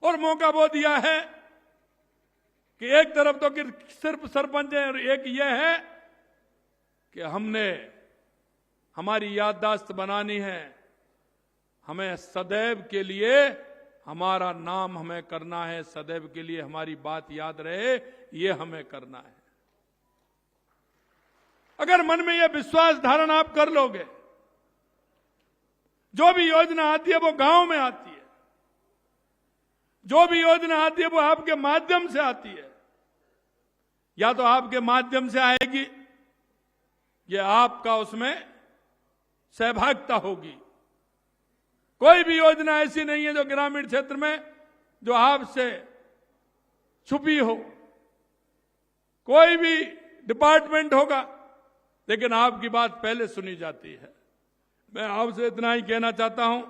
और मौका वो दिया है कि एक तरफ तो सिर्फ सरपंच है और एक यह है कि हमने हमारी याददाश्त बनानी है। हमें सदैव के लिए हमारा नाम हमें करना है, सदैव के लिए हमारी बात याद रहे, ये हमें करना है। अगर मन में यह विश्वास धारण आप कर लोगे, जो भी योजना आती है वो गांव में आती है, जो भी योजना आती है वो आपके माध्यम से आती है। या तो आपके माध्यम से आएगी, ये आपका उसमें सहभागिता होगी। कोई भी योजना ऐसी नहीं है जो ग्रामीण क्षेत्र में जो आपसे छुपी हो। कोई भी डिपार्टमेंट होगा लेकिन आपकी बात पहले सुनी जाती है। मैं आपसे इतना ही कहना चाहता हूं,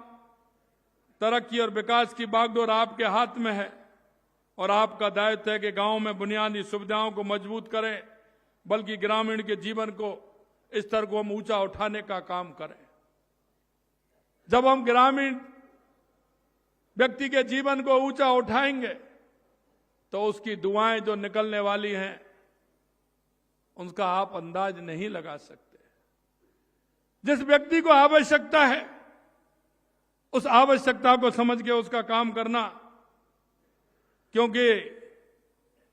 तरक्की और विकास की बागडोर आपके हाथ में है और आपका दायित्व है कि गांव में बुनियादी सुविधाओं को मजबूत करें, बल्कि ग्रामीण के जीवन को स्तर को हम ऊंचा उठाने का काम करें। जब हम ग्रामीण व्यक्ति के जीवन को ऊंचा उठाएंगे तो उसकी दुआएं जो निकलने वाली हैं उनका आप अंदाज नहीं लगा सकते। जिस व्यक्ति को आवश्यकता है उस आवश्यकता को समझ के उसका काम करना, क्योंकि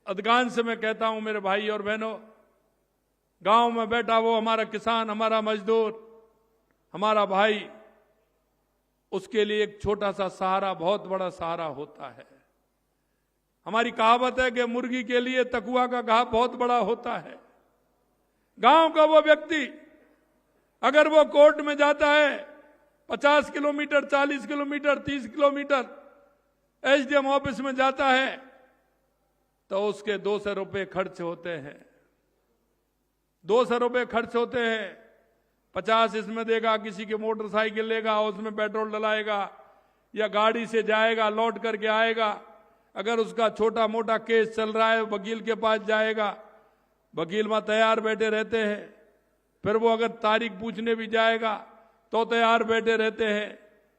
अधिकांश मैं कहता हूं मेरे भाई और बहनों, गांव में बैठा वो हमारा किसान, हमारा मजदूर, हमारा भाई, उसके लिए एक छोटा सा सहारा बहुत बड़ा सहारा होता है। हमारी कहावत है कि मुर्गी के लिए तकुआ का घाव बहुत बड़ा होता है। गांव का वो व्यक्ति अगर वो कोर्ट में जाता है 50 kilometre, 40 kilometre, 30 kilometre SDM office में जाता है तो उसके 200 रुपए खर्च होते हैं। 200 रुपए खर्च होते हैं। 50 इसमें देगा, किसी की मोटरसाइकिल लेगा, उसमें पेट्रोल डलाएगा या गाड़ी से जाएगा, लौट करके आएगा। अगर उसका छोटा मोटा केस चल रहा है वकील के पास जाएगा, वकील वहां तैयार बैठे रहते हैं। फिर वो अगर तारीख पूछने भी जाएगा तो तैयार बैठे रहते हैं।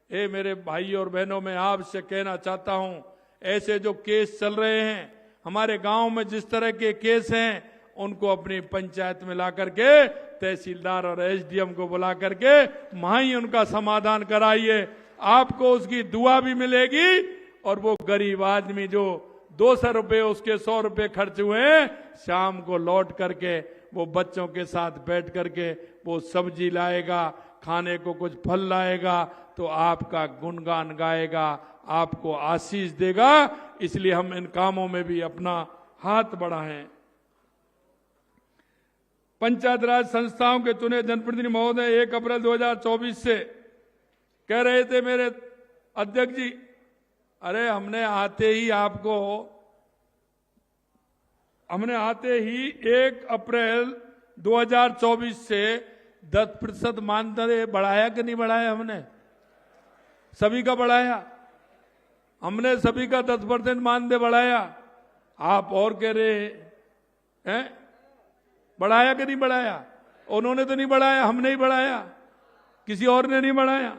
ए मेरे भाई और बहनों, मैं आपसे कहना चाहता हूं, ऐसे जो केस चल रहे हैं हमारे गांव में, जिस तरह के केस हैं, उनको अपनी पंचायत में ला करके तहसीलदार और एसडीएम को बुला करके वहां ही उनका समाधान कराइए। आपको उसकी दुआ भी मिलेगी और वो गरीब आदमी जो 200 रुपए, उसके 100 रुपए खर्च हुए, शाम को लौट करके वो बच्चों के साथ बैठ करके वो सब्जी लाएगा, खाने को कुछ फल लाएगा, तो आपका गुणगान गाएगा, आपको आशीष देगा। इसलिए हम इन कामों में भी अपना हाथ बढ़ाएं। पंचायत राज संस्थाओं के चुने जनप्रतिनिधि महोदय 1 अप्रैल 2024 से कह रहे थे मेरे अध्यक्ष जी, अरे हमने आते ही 1 अप्रैल 2024 से 10% मानदेय बढ़ाया कि नहीं बढ़ाया? हमने सभी का बढ़ाया, हमने सभी का 10% मानदेय बढ़ाया। आप और कह रहे हैं बढ़ाया कि नहीं बढ़ाया? उन्होंने तो नहीं बढ़ाया, हमने ही बढ़ाया, किसी और ने नहीं बढ़ाया।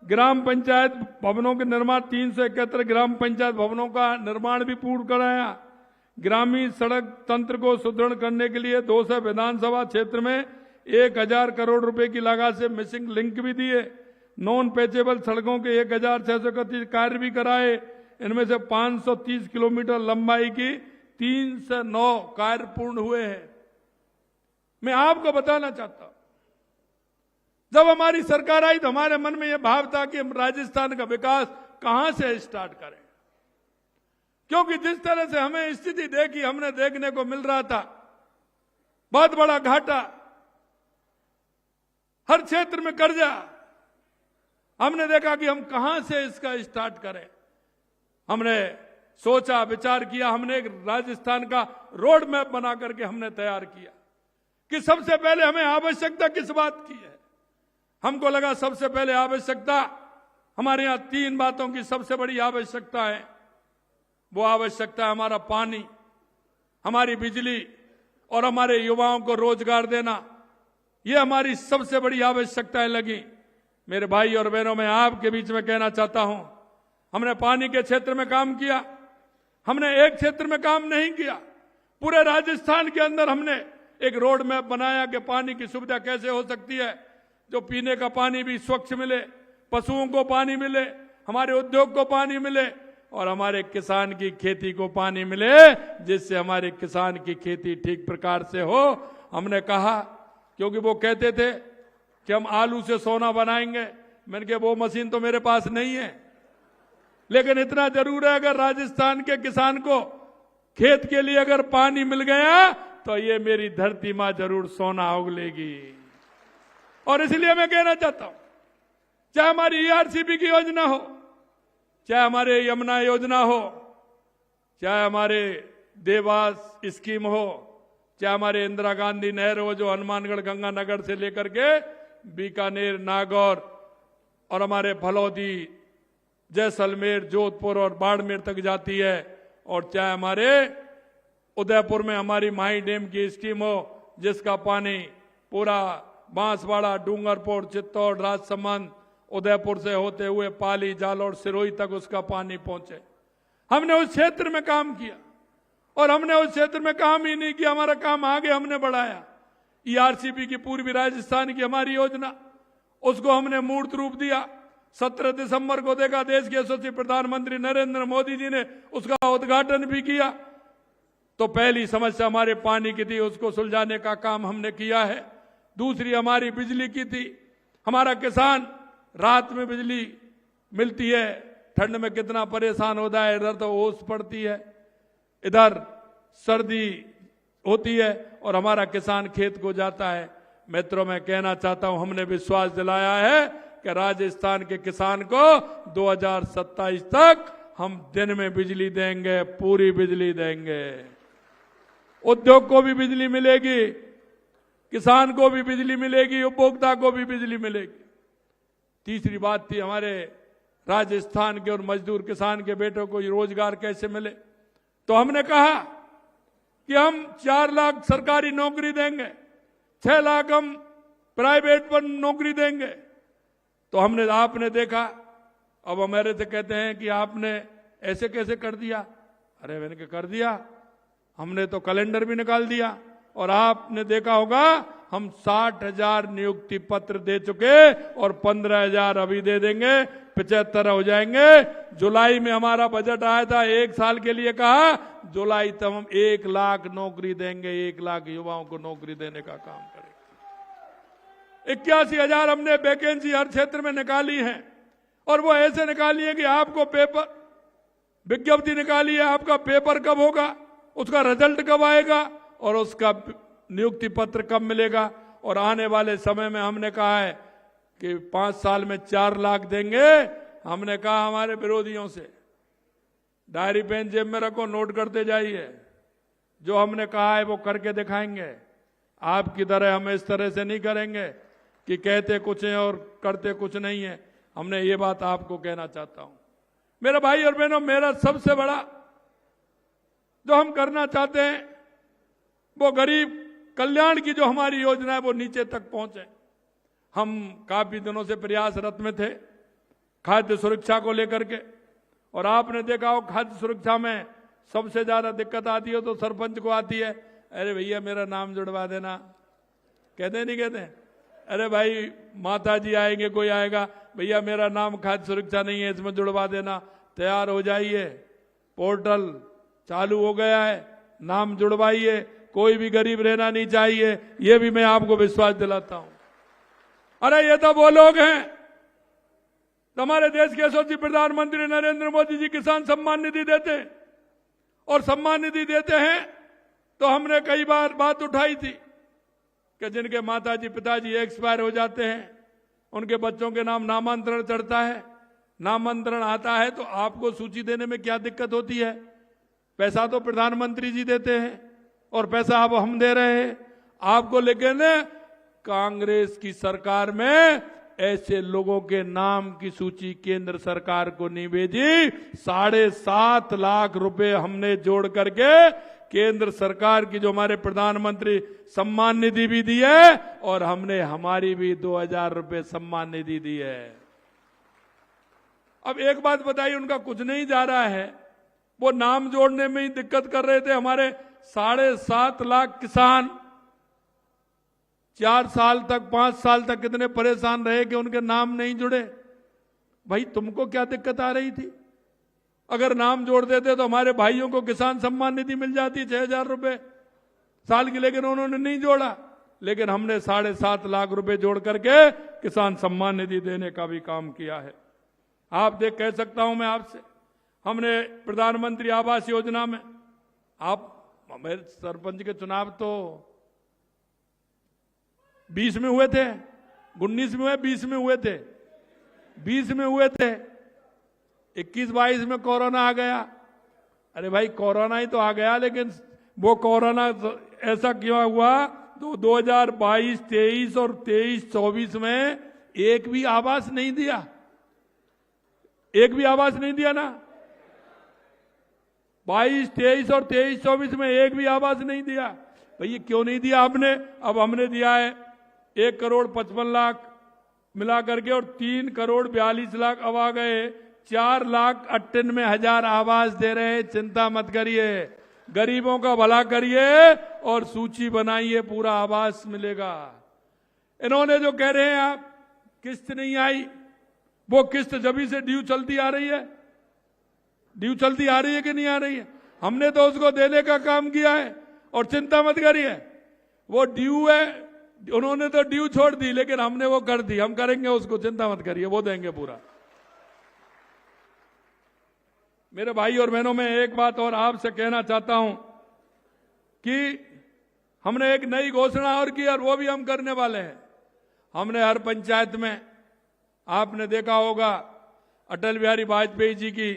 ग्राम पंचायत भवनों के निर्माण 371 ग्राम पंचायत भवनों का निर्माण भी पूर्ण कराया। ग्रामीण सड़क तंत्र को सुदृढ़ करने के लिए 200 विधानसभा क्षेत्र में 1000 करोड़ रुपए की लागत से मिसिंग लिंक भी दिए। नॉन पैचेबल सड़कों के 1631 कार्य भी कराए। इनमें से 530 किलोमीटर लंबाई की 309 कार्य पूर्ण हुए हैं। मैं आपको बताना चाहता हूं, जब हमारी सरकार आई तो हमारे मन में यह भाव था कि हम राजस्थान का विकास कहां से स्टार्ट करें, क्योंकि जिस तरह से हमें स्थिति देखी, हमने देखने को मिल रहा था बहुत बड़ा घाटा, हर क्षेत्र में कर्जा। हमने देखा कि हम कहां से इसका स्टार्ट करें। हमने सोचा, विचार किया, हमने एक राजस्थान का रोड मैप बना करके हमने तैयार किया कि सबसे पहले हमें आवश्यकता किस बात की है। हमको लगा सबसे पहले आवश्यकता, हमारे यहां 3 बातों की सबसे बड़ी आवश्यकता है। वो आवश्यकता है हमारा पानी, हमारी बिजली और हमारे युवाओं को रोजगार देना। ये हमारी सबसे बड़ी आवश्यकताएं लगी। मेरे भाई और बहनों, मैं आपके बीच में कहना चाहता हूं, हमने पानी के क्षेत्र में काम किया, हमने एक क्षेत्र में काम नहीं किया। पूरे राजस्थान के अंदर हमने एक रोड मैप बनाया कि पानी की सुविधा कैसे हो सकती है, जो पीने का पानी भी स्वच्छ मिले, पशुओं को पानी मिले, हमारे उद्योग को पानी मिले और हमारे किसान की खेती को पानी मिले, जिससे हमारे किसान की खेती ठीक प्रकार से हो। हमने कहा, क्योंकि वो कहते थे कि हम आलू से सोना बनाएंगे, मैंने कहा वो मशीन तो मेरे पास नहीं है, लेकिन इतना जरूर है अगर राजस्थान के किसान को खेत के लिए अगर पानी मिल गया तो ये मेरी धरती मां जरूर सोना उगलेगी। और इसलिए मैं कहना चाहता हूं, चाहे हमारी ईआरसीपी की योजना हो, चाहे हमारे यमुना योजना हो, चाहे हमारे देवास स्कीम हो, चाहे हमारे इंदिरा गांधी नहर हो जो हनुमानगढ़ गंगानगर से लेकर के बीकानेर, नागौर और हमारे फलौदी, जैसलमेर, जोधपुर और बाड़मेर तक जाती है, और चाहे हमारे उदयपुर में हमारी माही डैम की स्कीम हो जिसका पानी पूरा बांसवाड़ा, डूंगरपुर, चित्तौड़, राजसमंद, उदयपुर से होते हुए पाली, जालौर, सिरोही तक उसका पानी पहुंचे। हमने उस क्षेत्र में काम किया और हमने उस क्षेत्र में काम ही नहीं किया, हमारा काम आगे हमने बढ़ाया। ईआरसीपी की पूर्वी राजस्थान की हमारी योजना, उसको हमने मूर्त रूप दिया। 17 दिसंबर को देखा, देश के यशस्वी प्रधानमंत्री नरेंद्र मोदी जी ने उसका उद्घाटन भी किया। तो पहली समस्या हमारे पानी की थी, उसको सुलझाने का काम हमने किया है। दूसरी हमारी बिजली की थी। हमारा किसान रात में बिजली मिलती है, ठंड में कितना परेशान होता है, इधर तो ओस पड़ती है, इधर सर्दी होती है और हमारा किसान खेत को जाता है। मित्रों, मैं कहना चाहता हूं, हमने विश्वास दिलाया है कि राजस्थान के किसान को 2027 तक हम दिन में बिजली देंगे, पूरी बिजली देंगे। उद्योग को भी बिजली मिलेगी, किसान को भी बिजली मिलेगी, उपभोक्ता को भी बिजली मिलेगी। तीसरी बात थी हमारे राजस्थान के और मजदूर किसान के बेटों को रोजगार कैसे मिले। तो हमने कहा कि हम 4 लाख सरकारी नौकरी देंगे, 6 लाख हम प्राइवेट पर नौकरी देंगे। तो हमने, आपने देखा, अब हमारे से कहते हैं कि आपने ऐसे कैसे कर दिया। अरे मैंने क्या कर दिया, हमने तो कैलेंडर भी निकाल दिया। और आपने देखा होगा हम 60,000 नियुक्ति पत्र दे चुके और 15,000 अभी दे देंगे, 75 हो जाएंगे। जुलाई में हमारा बजट आया था, 1 साल के लिए कहा, जुलाई तक हम 1 लाख नौकरी देंगे, 1 लाख युवाओं को नौकरी देने का काम करेंगे। 81,000 हमने वैकेंसी हर क्षेत्र में निकाली है, और वो ऐसे निकाली है कि आपको पेपर विज्ञप्ति निकाली है, आपका पेपर कब होगा, उसका रिजल्ट कब आएगा और उसका नियुक्ति पत्र कब मिलेगा। और आने वाले समय में हमने कहा है कि 5 साल में 4 लाख देंगे। हमने कहा हमारे विरोधियों से, डायरी पेन जेब में रखो, नोट करते जाइए, जो हमने कहा है वो करके दिखाएंगे। आपकी तरह हम इस तरह से नहीं करेंगे कि कहते कुछ है और करते कुछ नहीं है। हमने ये बात आपको कहना चाहता हूं। मेरे भाई और बहनों, मेरा सबसे बड़ा जो हम करना चाहते हैं वो गरीब कल्याण की जो हमारी योजना है वो नीचे तक पहुंचे। हम काफी दिनों से प्रयासरत में थे खाद्य सुरक्षा को लेकर के, और आपने देखा हो खाद्य सुरक्षा में सबसे ज्यादा दिक्कत आती है तो सरपंच को आती है। अरे भैया मेरा नाम जुड़वा देना, कहते नहीं कहते? अरे भाई माता जी आएंगे, कोई आएगा, भैया मेरा नाम खाद्य सुरक्षा नहीं है, इसमें जुड़वा देना। तैयार हो जाइए, पोर्टल चालू हो गया है, नाम जुड़वाइए, कोई भी गरीब रहना नहीं चाहिए। ये भी मैं आपको विश्वास दिलाता हूं। अरे ये तो वो लोग हैं, हमारे देश के यशस्वी प्रधानमंत्री नरेंद्र मोदी जी किसान सम्मान निधि देते हैं, और सम्मान निधि देते हैं तो हमने कई बार बात उठाई थी कि जिनके माताजी पिताजी एक्सपायर हो जाते हैं, उनके बच्चों के नाम नामांतरण चढ़ता है, नामांतरण आता है तो आपको सूची देने में क्या दिक्कत होती है? पैसा तो प्रधानमंत्री जी देते हैं और पैसा अब हम दे रहे हैं आपको। लेकिन कांग्रेस की सरकार में ऐसे लोगों के नाम की सूची केंद्र सरकार को नहीं भेजी। 7.5 लाख रुपए हमने जोड़ करके केंद्र सरकार की जो हमारे प्रधानमंत्री सम्मान निधि भी दी है, और हमने हमारी भी 2,000 रुपए सम्मान निधि दी है। अब एक बात बताइए, उनका कुछ नहीं जा रहा है, वो नाम जोड़ने में ही दिक्कत कर रहे थे। हमारे 7.5 लाख किसान 4 साल तक 5 साल तक कितने परेशान रहे कि उनके नाम नहीं जुड़े। भाई तुमको क्या दिक्कत आ रही थी? अगर नाम जोड़ देते तो हमारे भाइयों को किसान सम्मान निधि मिल जाती 6,000 रुपए साल की, लेकिन उन्होंने नहीं जोड़ा। लेकिन हमने 7.5 लाख रुपए जोड़ करके किसान सम्मान निधि देने का भी काम किया है। आप देख कह सकता हूं मैं आपसे, हमने प्रधानमंत्री आवास योजना में, आप मेरे सरपंच के चुनाव तो 20 में हुए थे, 19 में हुए, 20 में हुए थे, 20 में हुए थे, 21-22 में कोरोना आ गया। अरे भाई कोरोना ही तो आ गया, लेकिन वो कोरोना ऐसा क्यों हुआ? तो 2022, 23 और 23-24 में एक भी आवास नहीं दिया, एक भी आवास नहीं दिया ना। 22, 23 और 23-24 में एक भी आवास नहीं दिया। भैया क्यों नहीं दिया आपने? अब हमने दिया है 1,55,00,000 मिला करके, और 3,42,00,000 अब आ गए, 4,98,000 आवास दे रहे हैं। चिंता मत करिए, गरीबों का भला करिए और सूची बनाइए, पूरा आवास मिलेगा। इन्होंने जो कह रहे हैं आप किस्त नहीं आई, वो किस्त जभी से ड्यू चलती आ रही है, ड्यू चलती आ रही है कि नहीं आ रही है? हमने तो उसको देने का काम किया है, और चिंता मत करिए, वो ड्यू है, उन्होंने तो ड्यू छोड़ दी, लेकिन हमने वो कर दी, हम करेंगे उसको, चिंता मत करिए, वो देंगे पूरा। मेरे भाई और बहनों, मैं एक बात और आपसे कहना चाहता हूं कि हमने एक नई घोषणा और की, और वो भी हम करने वाले हैं। हमने हर पंचायत में, आपने देखा होगा, अटल बिहारी वाजपेयी जी की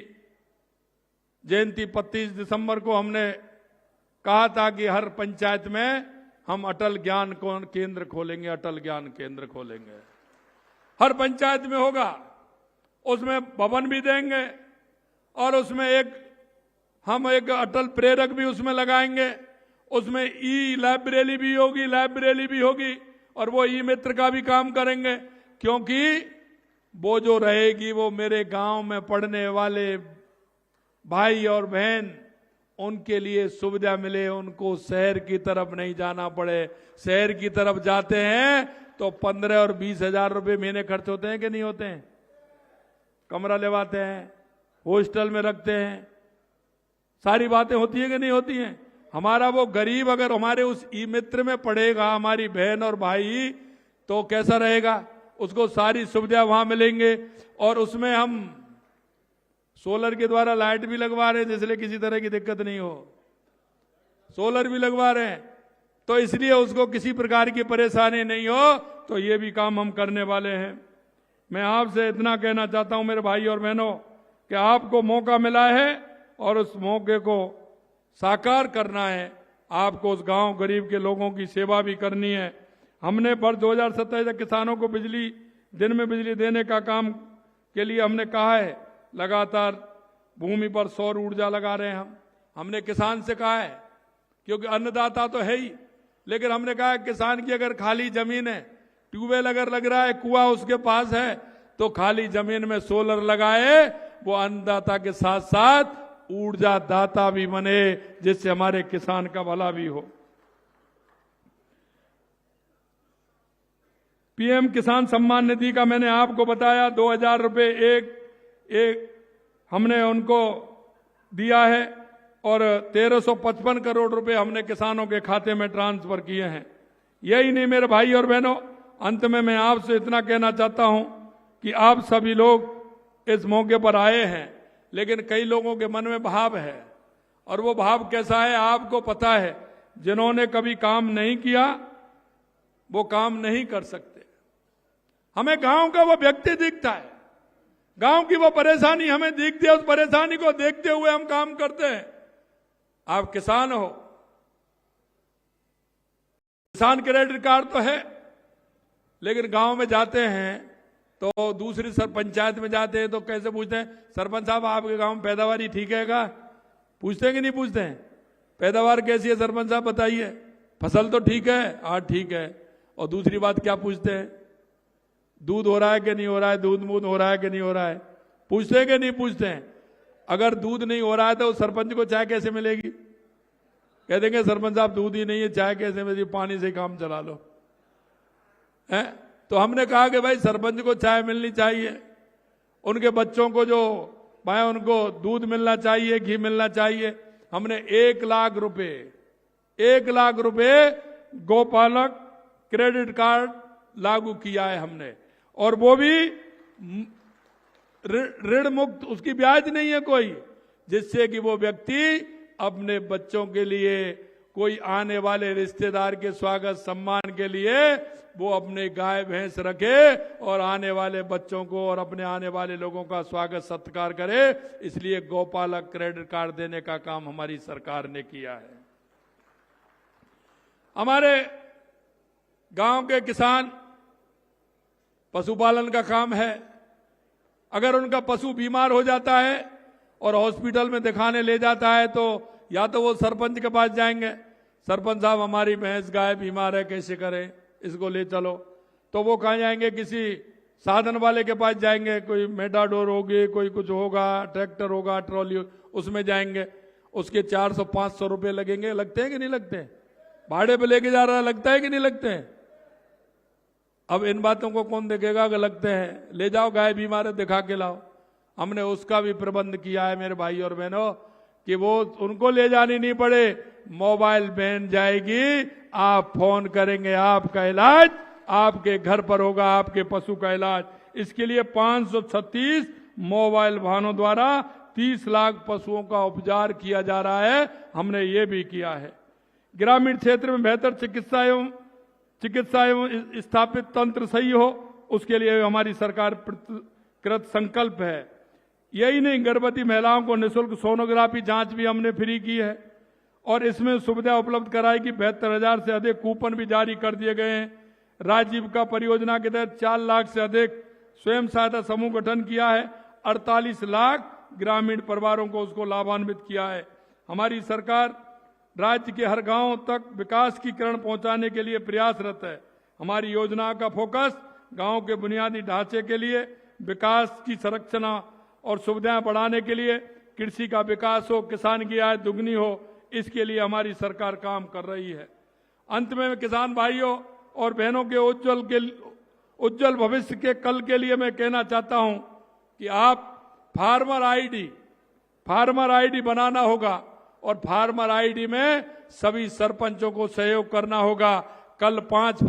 जयंती 25 दिसंबर को हमने कहा था कि हर पंचायत में हम अटल ज्ञान केंद्र खोलेंगे, अटल ज्ञान केंद्र खोलेंगे। हर पंचायत में होगा, उसमें भवन भी देंगे, और उसमें हम एक अटल प्रेरक भी उसमें लगाएंगे, उसमें ई लाइब्रेरी भी होगी, और वो ई मित्र का भी काम करेंगे। क्योंकि वो जो रहेगी, वो मेरे गांव में पढ़ने वाले भाई और बहन, उनके लिए सुविधा मिले, उनको शहर की तरफ नहीं जाना पड़े। शहर की तरफ जाते हैं तो 15 और 20 हजार रुपये महीने खर्च होते हैं कि नहीं होते हैं? कमरा लेवाते हैं, हॉस्टल में रखते हैं, सारी बातें होती है कि नहीं होती हैं? हमारा वो गरीब अगर हमारे उस ई मित्र में पढ़ेगा, हमारी बहन और भाई, तो कैसा रहेगा? उसको सारी सुविधा वहां मिलेंगे। और उसमें हम सोलर के द्वारा लाइट भी लगवा रहे हैं, इसलिए किसी तरह की दिक्कत नहीं हो, सोलर भी लगवा रहे हैं, तो इसलिए उसको किसी प्रकार की परेशानी नहीं हो। तो ये भी काम हम करने वाले हैं। मैं आपसे इतना कहना चाहता हूं मेरे भाई और बहनों, कि आपको मौका मिला है और उस मौके को साकार करना है। आपको उस गांव गरीब के लोगों की सेवा भी करनी है। हमने वर्ष 2027 तक किसानों को दिन में बिजली देने का काम के लिए हमने कहा है, लगातार भूमि पर सौर ऊर्जा लगा रहे हैं हमने किसान से कहा है, क्योंकि अन्नदाता तो है ही, लेकिन हमने कहा है किसान की अगर खाली जमीन है, ट्यूबवेल अगर लग रहा है, कुआं उसके पास है, तो खाली जमीन में सोलर लगाए, वो अन्नदाता के साथ साथ ऊर्जा दाता भी बने, जिससे हमारे किसान का भला भी हो। पीएम किसान सम्मान निधि का मैंने आपको बताया, 2,000 रुपये एक हमने उनको दिया है, और 1,355 करोड़ रुपए हमने किसानों के खाते में ट्रांसफर किए हैं। यही नहीं मेरे भाई और बहनों, अंत में मैं आपसे इतना कहना चाहता हूं कि आप सभी लोग इस मौके पर आए हैं, लेकिन कई लोगों के मन में भाव है, और वो भाव कैसा है आपको पता है। जिन्होंने कभी काम नहीं किया वो काम नहीं कर सकते। हमें गांव का वो व्यक्ति दिखता है, गांव की वो परेशानी हमें दिखती है, उस परेशानी को देखते हुए हम काम करते हैं। आप किसान हो, किसान क्रेडिट कार्ड तो है, लेकिन गांव में जाते हैं तो दूसरी पंचायत में जाते हैं तो कैसे पूछते हैं, सरपंच साहब आपके गांव में पैदावारी ठीक है क्या? पूछते हैं कि नहीं पूछते हैं? पैदावार कैसी है सरपंच साहब बताइए? फसल तो ठीक है? हाँ ठीक है। और दूसरी बात क्या पूछते हैं? दूध हो रहा है कि नहीं हो रहा है? दूध मूध हो रहा है कि नहीं हो रहा है? पूछते हैं कि नहीं पूछते हैं? अगर दूध नहीं हो रहा है तो सरपंच को चाय कैसे मिलेगी? कह देंगे सरपंच साहब दूध ही नहीं है, चाय कैसे मिलेगी, पानी से काम चला लो। है तो हमने कहा कि भाई सरपंच को चाय मिलनी चाहिए, उनके बच्चों को जो भाई उनको दूध मिलना चाहिए, घी मिलना चाहिए। हमने 1 लाख रुपए गौपालक क्रेडिट कार्ड लागू किया है हमने, और वो भी ऋण मुक्त, उसकी ब्याज नहीं है कोई, जिससे कि वो व्यक्ति अपने बच्चों के लिए, कोई आने वाले रिश्तेदार के स्वागत सम्मान के लिए वो अपने गाय भैंस रखे और आने वाले बच्चों को और अपने आने वाले लोगों का स्वागत सत्कार करे। इसलिए गौपालक क्रेडिट कार्ड देने का काम हमारी सरकार ने किया है। हमारे गांव के किसान पशुपालन का काम है। अगर उनका पशु बीमार हो जाता है और हॉस्पिटल में दिखाने ले जाता है तो या तो वो सरपंच के पास जाएंगे, सरपंच साहब हमारी भैंस गाय बीमार है, कैसे करें, इसको ले चलो। तो वो कहाँ जाएंगे? किसी साधन वाले के पास जाएंगे, कोई मेटाडोर होगी, कोई कुछ होगा, ट्रैक्टर होगा, ट्रॉली, उसमें जाएंगे। उसके 400-500 रुपए लगेंगे। लगते हैं कि नहीं लगते हैं? भाड़े पे लेके जा रहा है, लगता है कि नहीं लगते हैं? अब इन बातों को कौन देखेगा? अगर लगते हैं, ले जाओ, गाय बीमार है, दिखा के लाओ। हमने उसका भी प्रबंध किया है मेरे भाई और बहनों, कि वो उनको ले जानी नहीं पड़े, मोबाइल वैन जाएगी, आप फोन करेंगे, आपका इलाज आपके घर पर होगा, आपके पशु का इलाज। इसके लिए 536 मोबाइल वाहनों द्वारा 30 लाख पशुओं का उपचार किया जा रहा है। हमने ये भी किया है। ग्रामीण क्षेत्र में बेहतर चिकित्सा एवं स्थापित तंत्र सही हो, उसके लिए हमारी सरकार कृत संकल्प है। यही नहीं, गर्भवती महिलाओं को निःशुल्क सोनोग्राफी जांच भी हमने फ्री की है और इसमें सुविधा उपलब्ध कराई कि 72,000 से अधिक कूपन भी जारी कर दिए गए हैं। राजीविका परियोजना के तहत 4 लाख से अधिक स्वयं सहायता समूह गठन किया है। 48 लाख ग्रामीण परिवारों को उसको लाभान्वित किया है। हमारी सरकार राज्य के हर गांव तक विकास की किरण पहुंचाने के लिए प्रयासरत है। हमारी योजना का फोकस गांव के बुनियादी ढांचे के लिए विकास की संरक्षण और सुविधाएं बढ़ाने के लिए, कृषि का विकास हो, किसान की आय दुगनी हो, इसके लिए हमारी सरकार काम कर रही है। अंत में किसान भाइयों और बहनों के उज्जवल भविष्य के कल के लिए मैं कहना चाहता हूं कि आप फार्मर आईडी बनाना होगा और फार्मर आईडी में सभी सरपंचों को सहयोग करना होगा। कल 5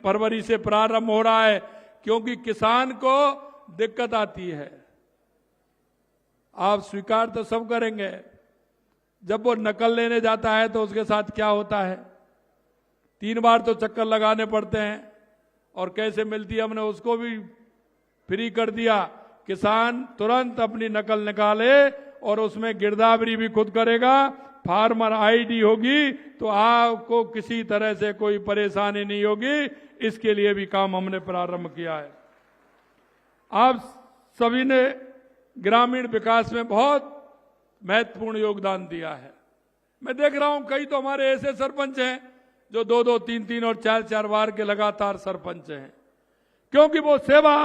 फरवरी से प्रारंभ हो रहा है, क्योंकि किसान को दिक्कत आती है। आप स्वीकार तो सब करेंगे, जब वो नकल लेने जाता है तो उसके साथ क्या होता है? 3 बार तो चक्कर लगाने पड़ते हैं और कैसे मिलती है, हमने उसको भी फ्री कर दिया। किसान तुरंत अपनी नकल निकाले और उसमें गिरदावरी भी खुद करेगा। फार्मर आईडी होगी तो आपको किसी तरह से कोई परेशानी नहीं होगी। इसके लिए भी काम हमने प्रारंभ किया है। आप सभी ने ग्रामीण विकास में बहुत महत्वपूर्ण योगदान दिया है। मैं देख रहा हूं कई तो हमारे ऐसे सरपंच हैं जो 2-2, 3-3 और 4-4 बार के लगातार सरपंच हैं, क्योंकि वो सेवा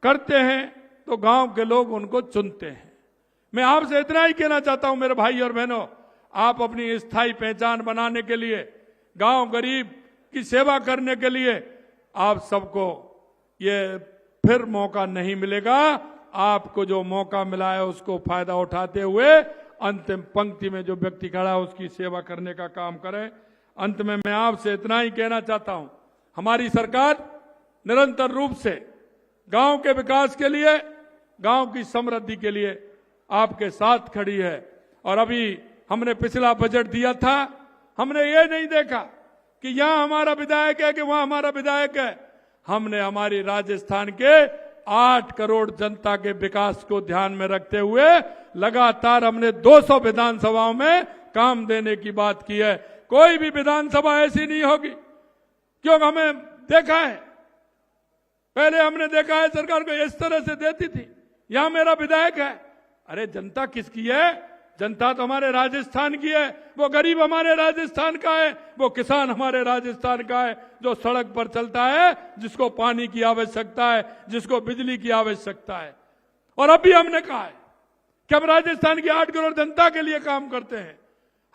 करते हैं तो गांव के लोग उनको चुनते हैं। मैं आपसे इतना ही कहना चाहता हूं मेरे भाई और बहनों, आप अपनी स्थायी पहचान बनाने के लिए, गांव गरीब की सेवा करने के लिए आप सबको ये फिर मौका नहीं मिलेगा। आपको जो मौका मिला है उसको फायदा उठाते हुए अंतिम पंक्ति में जो व्यक्ति खड़ा है उसकी सेवा करने का काम करें। अंत में मैं आपसे इतना ही कहना चाहता हूं, हमारी सरकार निरंतर रूप से गांव के विकास के लिए, गांव की समृद्धि के लिए आपके साथ खड़ी है। और अभी हमने पिछला बजट दिया था, हमने ये नहीं देखा कि यहां हमारा विधायक है कि वहां हमारा विधायक है। हमने हमारी राजस्थान के 8 करोड़ जनता के विकास को ध्यान में रखते हुए लगातार हमने 200 विधानसभाओं में काम देने की बात की है। कोई भी विधानसभा ऐसी नहीं होगी, क्योंकि हमें देखा है, पहले हमने देखा है सरकार को इस तरह से देती थी, यहां मेरा विधायक है। अरे जनता किसकी है? जनता तो हमारे राजस्थान की है। वो गरीब हमारे राजस्थान का है, वो किसान हमारे राजस्थान का है, जो सड़क पर चलता है, जिसको पानी की आवश्यकता है, जिसको बिजली की आवश्यकता है। और अभी हमने कहा है कि हम राजस्थान की 8 करोड़ जनता के लिए काम करते हैं।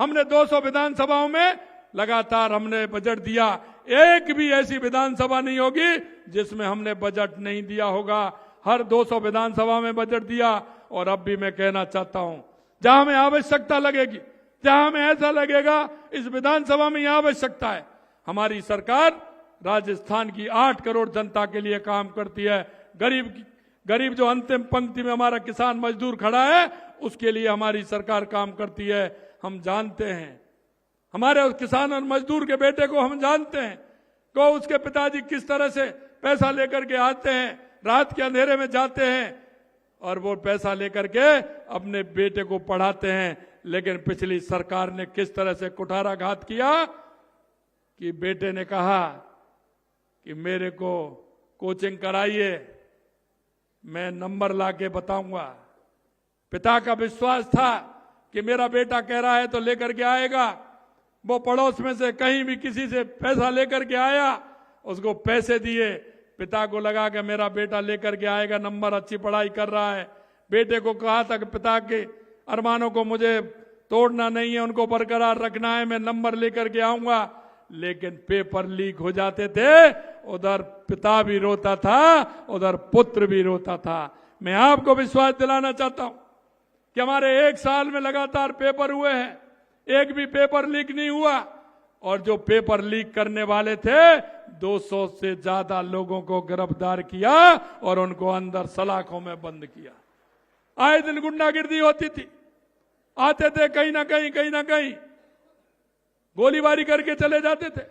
हमने 200 विधानसभाओं में लगातार हमने बजट दिया। एक भी ऐसी विधानसभा नहीं होगी जिसमें हमने बजट नहीं दिया होगा। हर 200 विधानसभा में बजट दिया। और अब भी मैं कहना चाहता हूं, जहां हमें आवश्यकता लगेगी, जहां हमें ऐसा लगेगा इस विधानसभा में यह आवश्यकता है, हमारी सरकार राजस्थान की 8 करोड़ जनता के लिए काम करती है। गरीब जो अंतिम पंक्ति में हमारा किसान मजदूर खड़ा है, उसके लिए हमारी सरकार काम करती है। हम जानते हैं, हमारे उस किसान और मजदूर के बेटे को हम जानते हैं कि उसके पिताजी किस तरह से पैसा लेकर के आते हैं, रात के अंधेरे में जाते हैं और वो पैसा लेकर के अपने बेटे को पढ़ाते हैं। लेकिन पिछली सरकार ने किस तरह से कुठाराघात किया कि बेटे ने कहा कि मेरे को कोचिंग कराइए, मैं नंबर लाके बताऊंगा। पिता का विश्वास था कि मेरा बेटा कह रहा है तो लेकर के आएगा। वो पड़ोस में से कहीं भी किसी से पैसा लेकर के आया, उसको पैसे दिए। पिता को लगा कि मेरा बेटा लेकर के आएगा, नंबर अच्छी पढ़ाई कर रहा है। बेटे को कहा था कि पिता के अरमानों को मुझे तोड़ना नहीं है, उनको बरकरार रखना है, मैं नंबर लेकर के आऊंगा। लेकिन पेपर लीक हो जाते थे, उधर पिता भी रोता था, उधर पुत्र भी रोता था। मैं आपको विश्वास दिलाना चाहता हूं कि हमारे 1 साल में लगातार पेपर हुए हैं, एक भी पेपर लीक नहीं हुआ। और जो पेपर लीक करने वाले थे, 200 से ज्यादा लोगों को गिरफ्तार किया और उनको अंदर सलाखों में बंद किया। आए दिन गुंडागिर्दी होती थी, आते थे कहीं ना कहीं गोलीबारी करके चले जाते थे।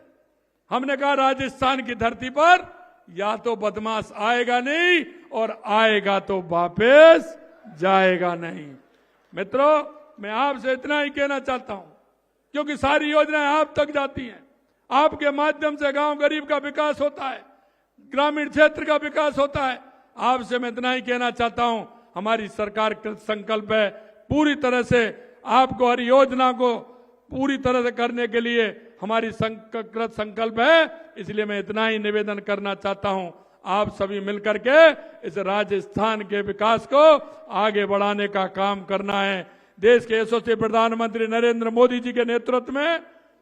हमने कहा राजस्थान की धरती पर या तो बदमाश आएगा नहीं और आएगा तो वापस जाएगा नहीं। मित्रों, मैं आपसे इतना ही कहना चाहता हूं, क्योंकि सारी योजनाएं आप तक जाती हैं। आपके माध्यम से गांव गरीब का विकास होता है, ग्रामीण क्षेत्र का विकास होता है। आपसे मैं इतना ही कहना चाहता हूं, हमारी सरकार का संकल्प है पूरी तरह से आपको हर योजना को पूरी तरह से करने के लिए हमारी संकल्प है। इसलिए मैं इतना ही निवेदन करना चाहता हूं, आप सभी मिलकर के इस राजस्थान के विकास को आगे बढ़ाने का काम करना है। देश के यशस्वी प्रधानमंत्री नरेंद्र मोदी जी के नेतृत्व में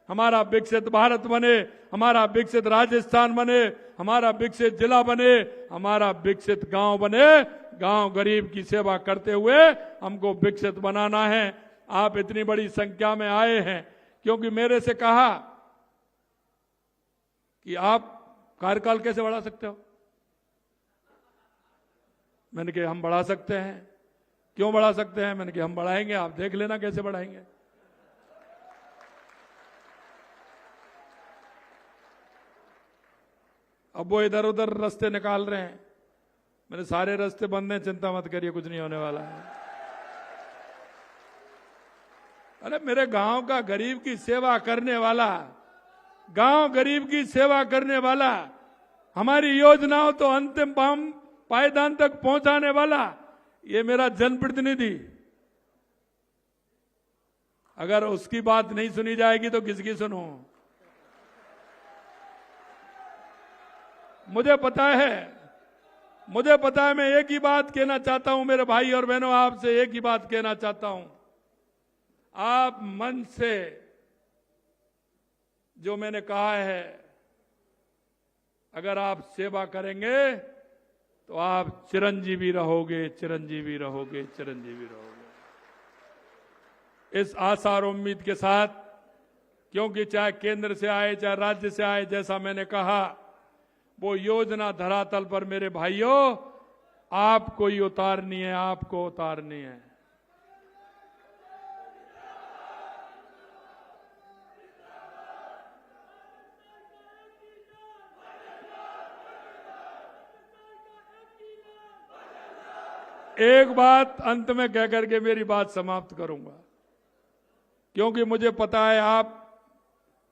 हमारा विकसित भारत बने, हमारा विकसित राजस्थान बने, हमारा विकसित जिला बने, हमारा विकसित गांव बने। गांव गरीब की सेवा करते हुए हमको विकसित बनाना है। आप इतनी बड़ी संख्या में आए हैं क्योंकि मेरे से कहा कि आप कार्यकाल कैसे बढ़ा सकते हो। मैंने कहा हम बढ़ा सकते हैं। क्यों बढ़ा सकते हैं? मैंने कहा हम बढ़ाएंगे, आप देख लेना कैसे बढ़ाएंगे। अब वो इधर उधर रास्ते निकाल रहे हैं। मैंने सारे रास्ते बंद हैं, चिंता मत करिए, कुछ नहीं होने वाला है। अरे मेरे गांव का गरीब की सेवा करने वाला, गांव गरीब की सेवा करने वाला, हमारी योजनाओं तो अंतिम पायदान तक पहुंचाने वाला, ये मेरा जनप्रतिनिधि। अगर उसकी बात नहीं सुनी जाएगी तो किसकी सुनूं? मुझे पता है, मैं एक ही बात कहना चाहता हूं मेरे भाई और बहनों, आपसे एक ही बात कहना चाहता हूं। आप मन से जो मैंने कहा है, अगर आप सेवा करेंगे तो आप चिरंजीवी रहोगे, चिरंजीवी रहोगे, चिरंजीवी रहोगे। इस आशा और उम्मीद के साथ, क्योंकि चाहे केंद्र से आए चाहे राज्य से आए, जैसा मैंने कहा, वो योजना धरातल पर मेरे भाइयों आपको ही उतारनी है, आपको उतारनी है। एक बात अंत में कहकर के मेरी बात समाप्त करूंगा, क्योंकि मुझे पता है आप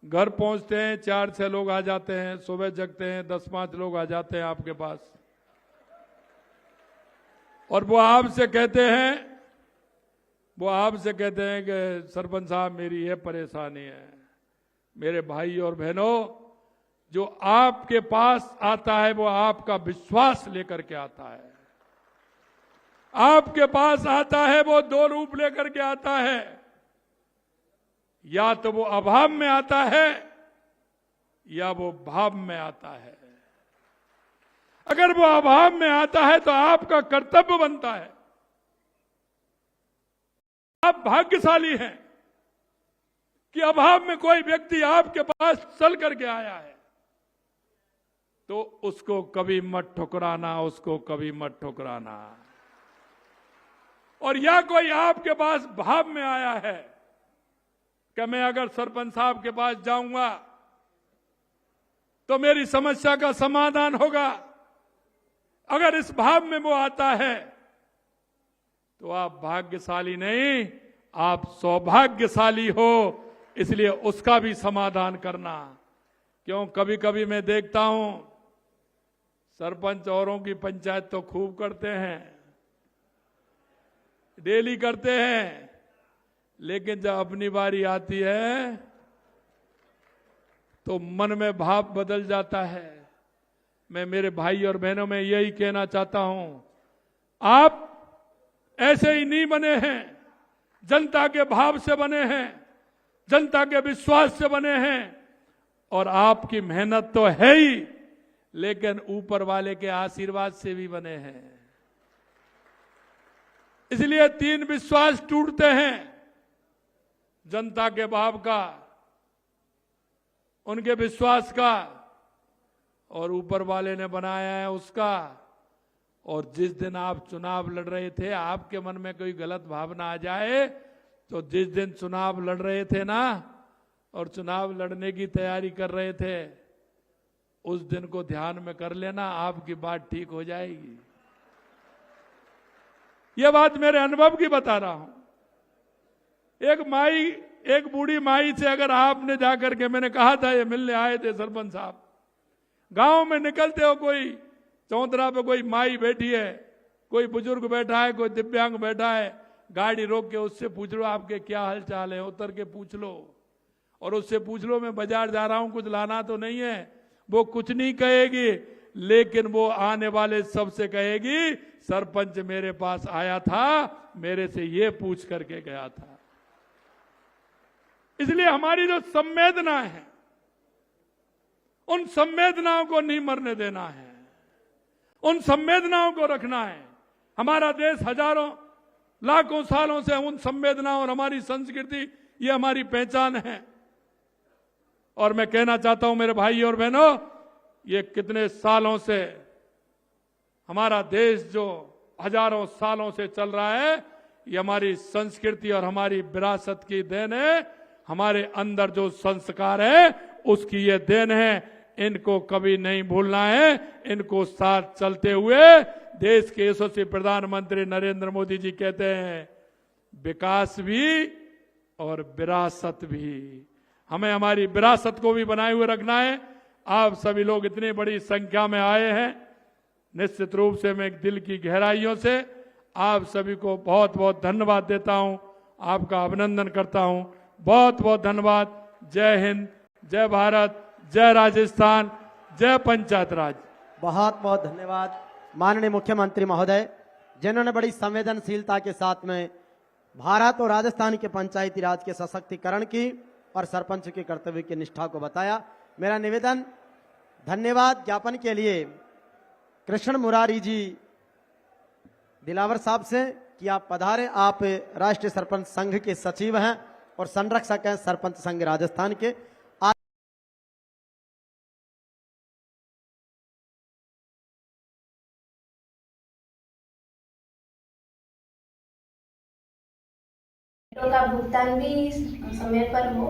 घर पहुंचते हैं, 4-6 लोग आ जाते हैं, सुबह जगते हैं 10-5 लोग आ जाते हैं आपके पास, और वो आपसे कहते हैं कि सरपंच साहब मेरी ये परेशानी है। मेरे भाई और बहनों, जो आपके पास आता है वो आपका विश्वास लेकर के आता है। आपके पास आता है वो दो रूप लेकर के आता है, या तो वो अभाव में आता है या वो भाव में आता है। अगर वो अभाव में आता है तो आपका कर्तव्य बनता है, आप भाग्यशाली हैं कि अभाव में कोई व्यक्ति आपके पास चल करके आया है, तो उसको कभी मत ठुकराना, उसको कभी मत ठुकराना। और या कोई आपके पास भाव में आया है कि मैं अगर सरपंच साहब के पास जाऊंगा तो मेरी समस्या का समाधान होगा, अगर इस भाव में वो आता है तो आप भाग्यशाली नहीं, आप सौभाग्यशाली हो। इसलिए उसका भी समाधान करना। क्यों, कभी कभी मैं देखता हूं सरपंच औरों की पंचायत तो खूब करते हैं, डेली करते हैं, लेकिन जब अपनी बारी आती है तो मन में भाव बदल जाता है। मैं मेरे भाई और बहनों में यही कहना चाहता हूं, आप ऐसे ही नहीं बने हैं, जनता के भाव से बने हैं, जनता के विश्वास से बने हैं, और आपकी मेहनत तो है ही, लेकिन ऊपर वाले के आशीर्वाद से भी बने हैं। इसलिए तीन विश्वास टूटते हैं, जनता के भाव का, उनके विश्वास का, और ऊपर वाले ने बनाया है उसका। और जिस दिन आप चुनाव लड़ रहे थे, आपके मन में कोई गलत भावना आ जाए तो जिस दिन चुनाव लड़ रहे थे ना, और चुनाव लड़ने की तैयारी कर रहे थे, उस दिन को ध्यान में कर लेना, आपकी बात ठीक हो जाएगी। यह बात मेरे अनुभव की बता रहा हूं। एक बूढ़ी माई से अगर आपने जाकर के, मैंने कहा था, ये मिलने आए थे सरपंच साहब, गांव में निकलते हो, कोई चौतरा पे कोई माई बैठी है, कोई बुजुर्ग बैठा है, कोई दिव्यांग बैठा है, गाड़ी रोक के उससे पूछ लो आपके क्या हाल चाल है, उतर के पूछ लो, और उससे पूछ लो मैं बाजार जा रहा हूं, कुछ लाना तो नहीं है। वो कुछ नहीं कहेगी, लेकिन वो आने वाले सबसे कहेगी सरपंच मेरे पास आया था, मेरे से ये पूछ करके गया था। इसलिए हमारी जो संवेदना है, उन संवेदनाओं को नहीं मरने देना है, उन संवेदनाओं को रखना है। हमारा देश हजारों लाखों सालों से उन संवेदनाओं और हमारी संस्कृति, ये हमारी पहचान है। और मैं कहना चाहता हूं मेरे भाई और बहनों, ये कितने सालों से हमारा देश जो हजारों सालों से चल रहा है, ये हमारी संस्कृति और हमारी विरासत की देन है। हमारे अंदर जो संस्कार है उसकी ये देन है, इनको कभी नहीं भूलना है। इनको साथ चलते हुए देश के यशस्वी प्रधानमंत्री नरेंद्र मोदी जी कहते हैं, विकास भी और विरासत भी। हमें हमारी विरासत को भी बनाए हुए रखना है। आप सभी लोग इतनी बड़ी संख्या में आए हैं, निश्चित रूप से मैं दिल की गहराइयों से आप सभी को बहुत बहुत धन्यवाद देता हूं, आपका अभिनंदन करता हूं। बहुत बहुत धन्यवाद। जय हिंद, जय भारत, जय राजस्थान, जय पंचायत राज। बहुत बहुत धन्यवाद माननीय मुख्यमंत्री महोदय, जिन्होंने बड़ी संवेदनशीलता के साथ में भारत और राजस्थान के पंचायती राज के सशक्तिकरण की और सरपंच के कर्तव्य की निष्ठा को बताया। मेरा निवेदन धन्यवाद ज्ञापन के लिए कृष्ण मुरारी जी दिलावर साहब से कि आप पधारे। आप राष्ट्रीय सरपंच संघ के सचिव हैं और संरक्षक हैं सरपंच संघ राजस्थान के। का भुगतान भी समय पर हो।